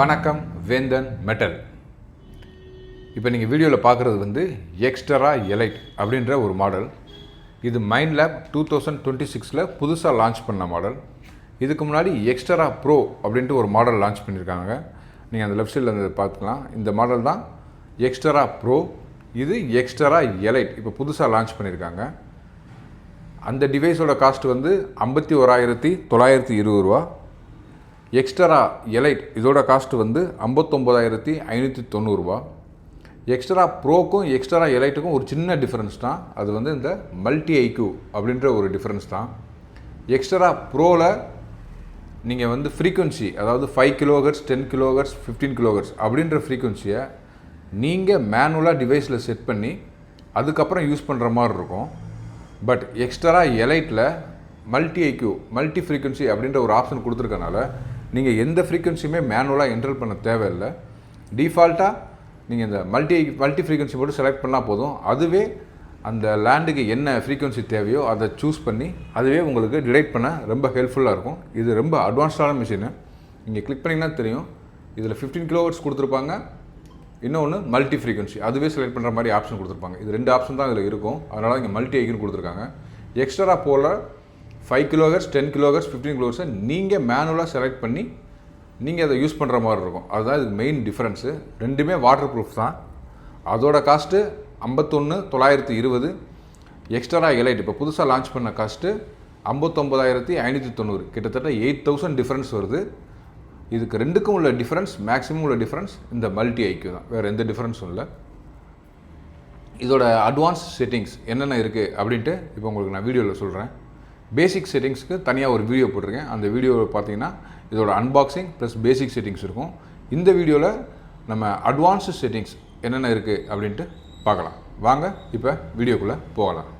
வணக்கம் வேந்தன் மெட்டல். இப்போ நீங்கள் வீடியோவில் பார்க்குறது வந்து எக்ஸ்ட்ரா எலைட் அப்படின்ற ஒரு மாடல். இது மைண்ட்லேப் 2026 புதுசாக லான்ச் பண்ண மாடல். இதுக்கு முன்னாடி எக்ஸ்ட்ரா ப்ரோ அப்படின்ட்டு ஒரு மாடல் லான்ச் பண்ணியிருக்காங்க. நீங்கள் அந்த லெஃப்ட் சைடில் வந்து பார்த்துக்கலாம். இந்த மாடல் தான் எக்ஸ்ட்ரா ப்ரோ. இது எக்ஸ்ட்ரா எலைட் இப்போ புதுசாக லான்ச் பண்ணியிருக்காங்க. அந்த டிவைஸோட காஸ்ட் வந்து 51,920 ரூபா. எக்ஸ்ட்ரா எலைட் இதோட காஸ்ட் வந்து 59,590 ரூபா. எக்ஸ்ட்ரா ப்ரோக்கும் எக்ஸ்ட்ரா எலைட்டுக்கும் ஒரு சின்ன டிஃப்ரென்ஸ் தான். அது வந்து இந்த மல்டி ஐக்யூ அப்படின்ற ஒரு டிஃப்ரென்ஸ் தான். எக்ஸ்ட்ரா ப்ரோவில் நீங்கள் வந்து ஃப்ரீக்குவன்சி, அதாவது 5 kHz 10 kHz 15 kHz அப்படின்ற ஃப்ரீக்குவன்சியை நீங்கள் மேனுவலாக டிவைஸில் செட் பண்ணி அதுக்கப்புறம் யூஸ் பண்ணுற மாதிரி இருக்கும். பட் எக்ஸ்ட்ரா எலைட்டில் மல்டி ஐக்யூ மல்டி ஃப்ரீக்குவன்சி அப்படின்ற ஒரு ஆப்ஷன் கொடுத்துருக்கனால நீங்கள் எந்த ஃப்ரீக்குவன்சியுமே மேனுவலாக என்டர் பண்ண தேவையில்லை. டிஃபால்ட்டாக நீங்கள் இந்த மல்டி ஃப்ரீக்குவன்சி மட்டும் செலக்ட் பண்ணால் போதும். அதுவே அந்த லேண்டுக்கு என்ன ஃப்ரீக்குவன்சி தேவையோ அதை சூஸ் பண்ணி அதுவே உங்களுக்கு டிடெக்ட் பண்ண ரொம்ப ஹெல்ப்ஃபுல்லாக இருக்கும். இது ரொம்ப அட்வான்ஸ்டான மிஷினு. நீங்கள் கிளிக் பண்ணிங்கன்னா தெரியும். இதில் 15 kHz கொடுத்துருப்பாங்க. இன்னொன்று மல்டி ஃப்ரீக்குவன்சி அதுவே செலக்ட் பண்ணுற மாதிரி ஆப்ஷன் கொடுத்துருப்பாங்க. இது 2 ஆப்ஷன் தான் இதில் இருக்கும். அதனால் இங்கே மல்டி ஐக்குன்னு கொடுத்துருக்காங்க. எக்ஸ்ட்ரா போல் 5 kHz 10 kHz 15 kHz நீங்கள் மேனுவலாக செலக்ட் பண்ணி நீங்கள் அதை யூஸ் பண்ணுற மாதிரி இருக்கும். அதுதான் இதுக்கு மெயின் டிஃப்ரென்ஸு. ரெண்டுமே வாட்டர் ப்ரூஃப் தான். அதோட காஸ்ட்டு 51,920. எக்ஸ்ட்ரா எலைட் இப்போ புதுசாக லான்ச் பண்ண காஸ்ட்டு 59,590. கிட்டத்தட்ட 8,000 டிஃப்ரென்ஸ் வருது. இதுக்கு ரெண்டுக்கும் உள்ள டிஃப்ரென்ஸ், மேக்ஸிமம் உள்ள டிஃப்ரென்ஸ் இந்த மல்டி ஐக்யூ தான். வேறு எந்த டிஃப்ரென்ஸும் இல்லை. இதோட அட்வான்ஸ் செட்டிங்ஸ் என்னென்ன இருக்குது அப்படின்ட்டு இப்போ உங்களுக்கு நான் வீடியோவில் சொல்கிறேன். பேசிக் செட்டிங்ஸ்க்கு தனியாக ஒரு வீடியோ போட்டிருக்கேன். அந்த வீடியோவில் பார்த்தீங்கன்னா இதோட அன்பாக்சிங் ப்ளஸ் பேசிக் செட்டிங்ஸ் இருக்கும். இந்த வீடியோவில் நம்ம அட்வான்ஸ்டு செட்டிங்ஸ் என்னென்ன இருக்குது அப்படின்ட்டு பார்க்கலாம். வாங்க இப்போ வீடியோக்குள்ளே போகலாம்.